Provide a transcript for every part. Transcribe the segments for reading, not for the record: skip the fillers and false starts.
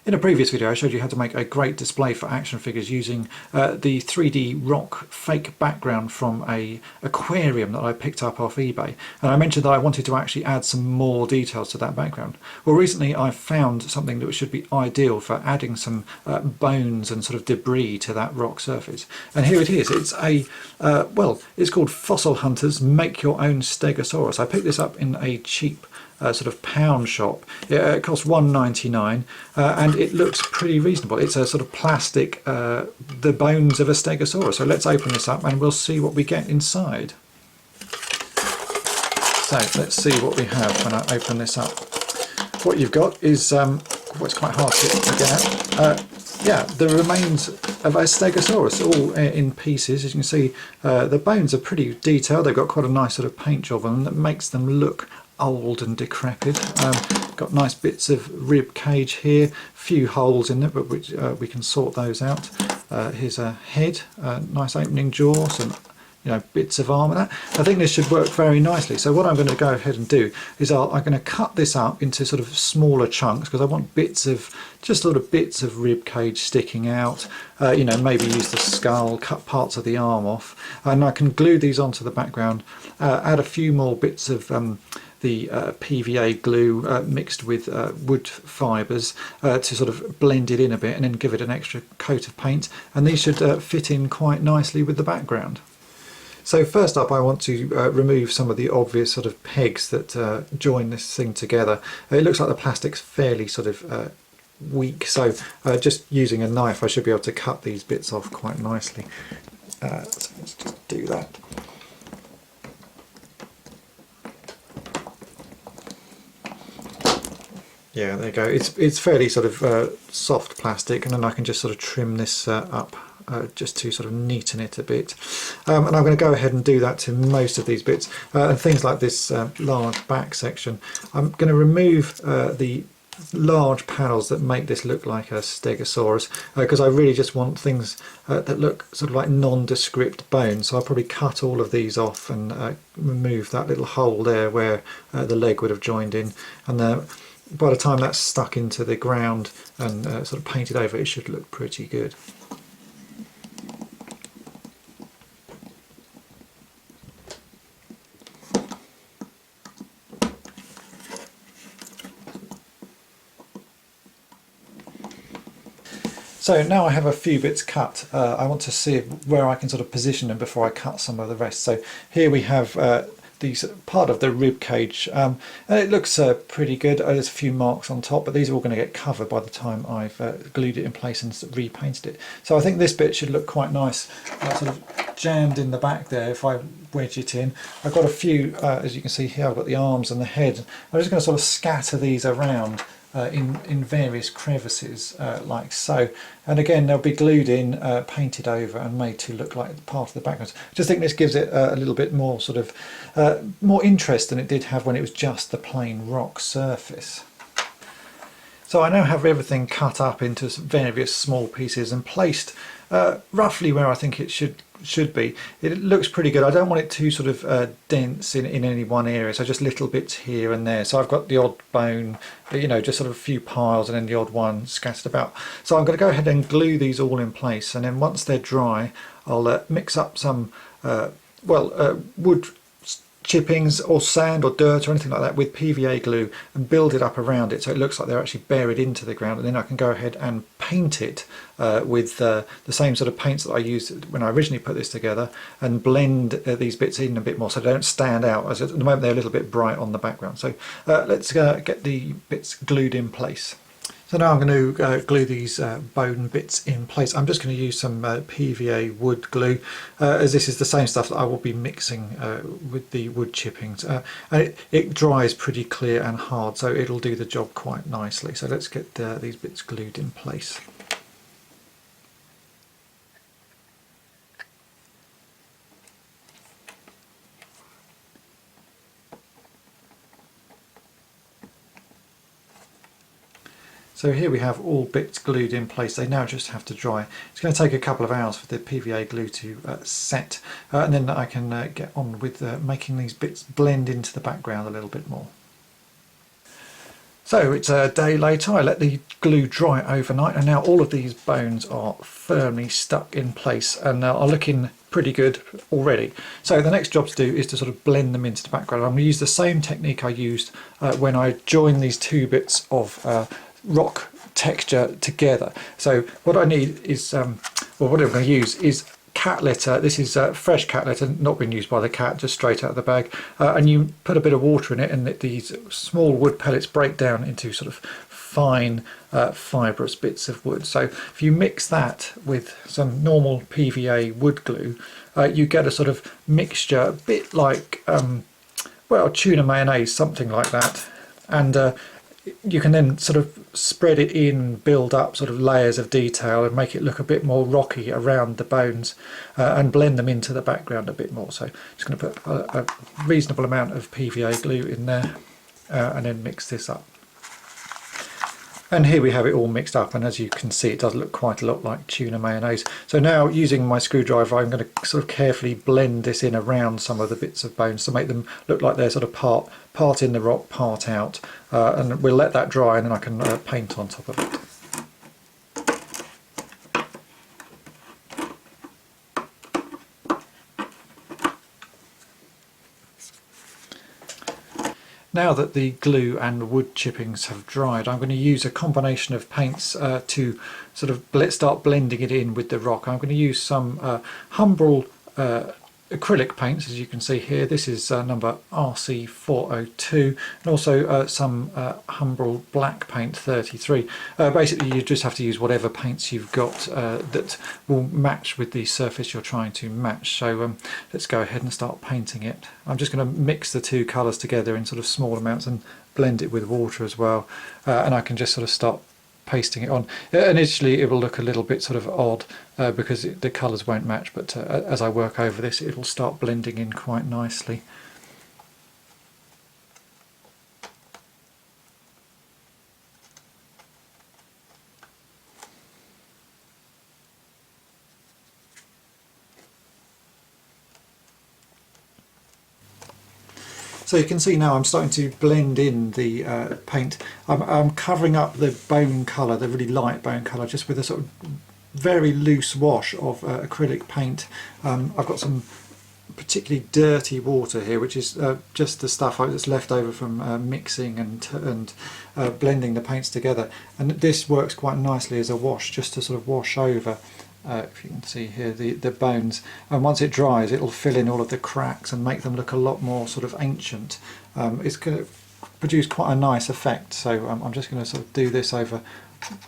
In a previous video I showed you how to make a great display for action figures using the 3D rock fake background from a aquarium that I picked up off eBay, and I mentioned that I wanted to actually add some more details to that background. Well, recently I've found something that should be ideal for adding some bones and sort of debris to that rock surface, and here it is. It's a it's called Fossil Hunters Make Your Own Stegosaurus. I picked this up in a cheap sort of pound shop. It costs $1.99 and it looks pretty reasonable. It's a sort of plastic, the bones of a stegosaurus. So let's open this up and we'll see what we get inside. So let's see what we have when I open this up. What you've got is, it's quite hard to get out. Yeah, the remains of a stegosaurus, all in pieces. As you can see, the bones are pretty detailed. They've got quite a nice sort of paint job on them that makes them look old and decrepit. Got nice bits of rib cage here, few holes in it, but which we can sort those out. Here's a head, nice opening jaw, some bits of arm, and that. I think this should work very nicely. So what I'm going to go ahead and do is I'm going to cut this up into sort of smaller chunks, because I want just little bits of rib cage sticking out. Maybe use the skull, cut parts of the arm off, and I can glue these onto the background. Add a few more bits of the PVA glue mixed with wood fibres to sort of blend it in a bit, and then give it an extra coat of paint, and these should fit in quite nicely with the background. So first up, I want to remove some of the obvious sort of pegs that join this thing together. It looks like the plastic's fairly sort of weak, so just using a knife I should be able to cut these bits off quite nicely. So let's just do that. Yeah, there you go. It's fairly sort of soft plastic, and then I can just sort of trim this up just to sort of neaten it a bit. And I'm going to go ahead and do that to most of these bits. And things like this large back section, I'm going to remove the large panels that make this look like a stegosaurus, because I really just want things that look sort of like nondescript bones. So I'll probably cut all of these off and remove that little hole there where the leg would have joined in, and by the time that's stuck into the ground and sort of painted over, it should look pretty good. So now I have a few bits cut. I want to see where I can sort of position them before I cut some of the rest. So here we have these part of the rib cage, and it looks pretty good. There's a few marks on top, but these are all going to get covered by the time I've glued it in place and repainted it. So I think this bit should look quite nice, sort of jammed in the back there if I wedge it in. I've got a few, as you can see here, I've got the arms and the head. I'm just going to sort of scatter these around in various crevices like so, and again they'll be glued in, painted over and made to look like part of the background. I just think this gives it a little bit more sort of more interest than it did have when it was just the plain rock surface. So I now have everything cut up into various small pieces and placed roughly where I think it should be. It looks pretty good. I don't want it too sort of dense in any one area, so just little bits here and there. So I've got the odd bone, just sort of a few piles, and then the odd one scattered about. So I'm going to go ahead and glue these all in place, and then once they're dry I'll mix up some wood chippings or sand or dirt or anything like that with PVA glue and build it up around it so it looks like they're actually buried into the ground, and then I can go ahead and paint it with the same sort of paints that I used when I originally put this together, and blend these bits in a bit more so they don't stand out, as at the moment they're a little bit bright on the background. So let's get the bits glued in place. So now I'm going to glue these bone bits in place. I'm just going to use some PVA wood glue, as this is the same stuff that I will be mixing with the wood chippings. And it dries pretty clear and hard, so it'll do the job quite nicely. So let's get these bits glued in place. So here we have all bits glued in place. They now just have to dry. It's going to take a couple of hours for the PVA glue to set, and then I can get on with making these bits blend into the background a little bit more. So it's a day later. I let the glue dry overnight, and now all of these bones are firmly stuck in place and are looking pretty good already. So the next job to do is to sort of blend them into the background. I'm going to use the same technique I used when I joined these two bits of rock texture together. So what I need is, well, what I'm going to use is cat litter. This is fresh cat litter, not been used by the cat, just straight out of the bag, and you put a bit of water in it, and these small wood pellets break down into sort of fine fibrous bits of wood. So if you mix that with some normal PVA wood glue, you get a sort of mixture, a bit like well, tuna mayonnaise, something like that, and you can then sort of spread it in, build up sort of layers of detail and make it look a bit more rocky around the bones, and blend them into the background a bit more. So just going to put a reasonable amount of PVA glue in there, and then mix this up. And here we have it all mixed up, and as you can see, it does look quite a lot like tuna mayonnaise. So now, using my screwdriver, I'm going to sort of carefully blend this in around some of the bits of bones to make them look like they're sort of part in the rock, part out, and we'll let that dry, and then I can paint on top of it. Now that the glue and wood chippings have dried, I'm going to use a combination of paints to sort of start blending it in with the rock. I'm going to use some Humbrol acrylic paints, as you can see here. This is number RC402, and also some Humbrol black paint 33. Basically, you just have to use whatever paints you've got that will match with the surface you're trying to match. So let's go ahead and start painting it. I'm just going to mix the two colours together in sort of small amounts and blend it with water as well, and I can just sort of start pasting it on. Initially it will look a little bit sort of odd because the colours won't match, but as I work over this, it will start blending in quite nicely. So you can see now I'm starting to blend in the paint. I'm covering up the bone colour, the really light bone colour, just with a sort of very loose wash of acrylic paint. I've got some particularly dirty water here, which is just the stuff that's left over from mixing and blending the paints together. And this works quite nicely as a wash, just to sort of wash over, if you can see here, the bones, and once it dries it'll fill in all of the cracks and make them look a lot more sort of ancient. It's going to produce quite a nice effect, so I'm just going to sort of do this over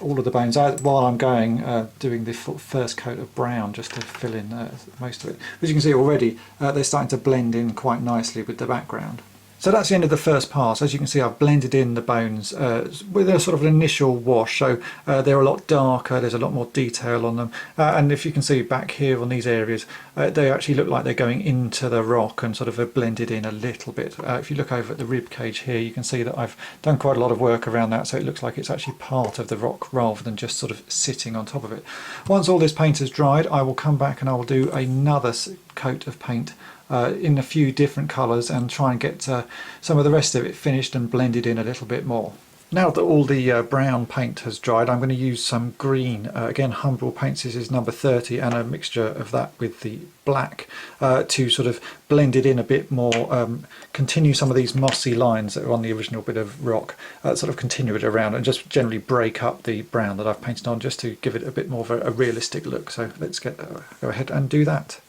all of the bones while I'm doing the first coat of brown, just to fill in most of it. As you can see already, they're starting to blend in quite nicely with the background. So that's the end of the first pass. As you can see, I've blended in the bones with a sort of an initial wash, so they're a lot darker, there's a lot more detail on them, and if you can see back here on these areas, they actually look like they're going into the rock and sort of blended in a little bit. If you look over at the rib cage here, you can see that I've done quite a lot of work around that, so it looks like it's actually part of the rock rather than just sort of sitting on top of it. Once all this paint has dried, I will come back and I will do another coat of paint in a few different colours and try and get some of the rest of it finished and blended in a little bit more. Now that all the brown paint has dried, I'm going to use some green, again Humbrol paints, this is number 30, and a mixture of that with the black to sort of blend it in a bit more, continue some of these mossy lines that are on the original bit of rock, sort of continue it around and just generally break up the brown that I've painted on, just to give it a bit more of a realistic look. So let's go ahead and do that.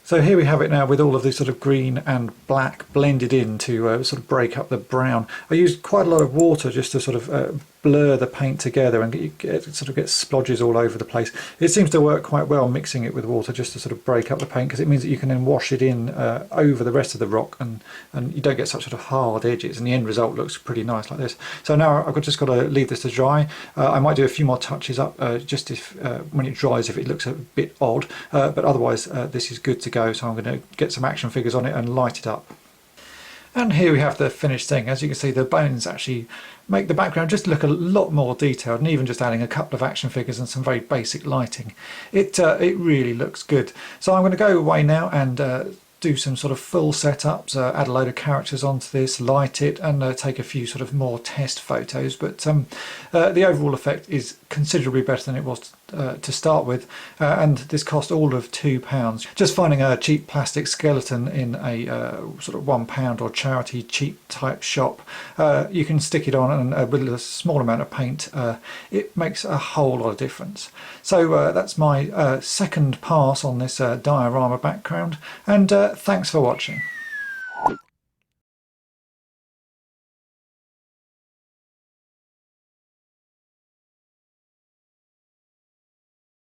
So here we have it now with all of this sort of green and black blended in to sort of break up the brown. I used quite a lot of water just to sort of blur the paint together and it sort of gets splodges all over the place. It seems to work quite well mixing it with water just to sort of break up the paint, because it means that you can then wash it in over the rest of the rock and you don't get such sort of hard edges, and the end result looks pretty nice like this. So now I've just got to leave this to dry. I might do a few more touches up just if when it dries, if it looks a bit odd, but otherwise this is good to go. So I'm going to get some action figures on it and light it up. And here we have the finished thing. As you can see, the bones actually make the background just look a lot more detailed, and even just adding a couple of action figures and some very basic lighting, it really looks good. So I'm going to go away now and do some sort of full setups, add a load of characters onto this, light it, and take a few sort of more test photos. But the overall effect is considerably better than it was to start with, and this cost all of £2. Just finding a cheap plastic skeleton in a sort of £1 or charity cheap type shop, you can stick it on, and with a small amount of paint, it makes a whole lot of difference. So that's my second pass on this diorama background, and thanks for watching.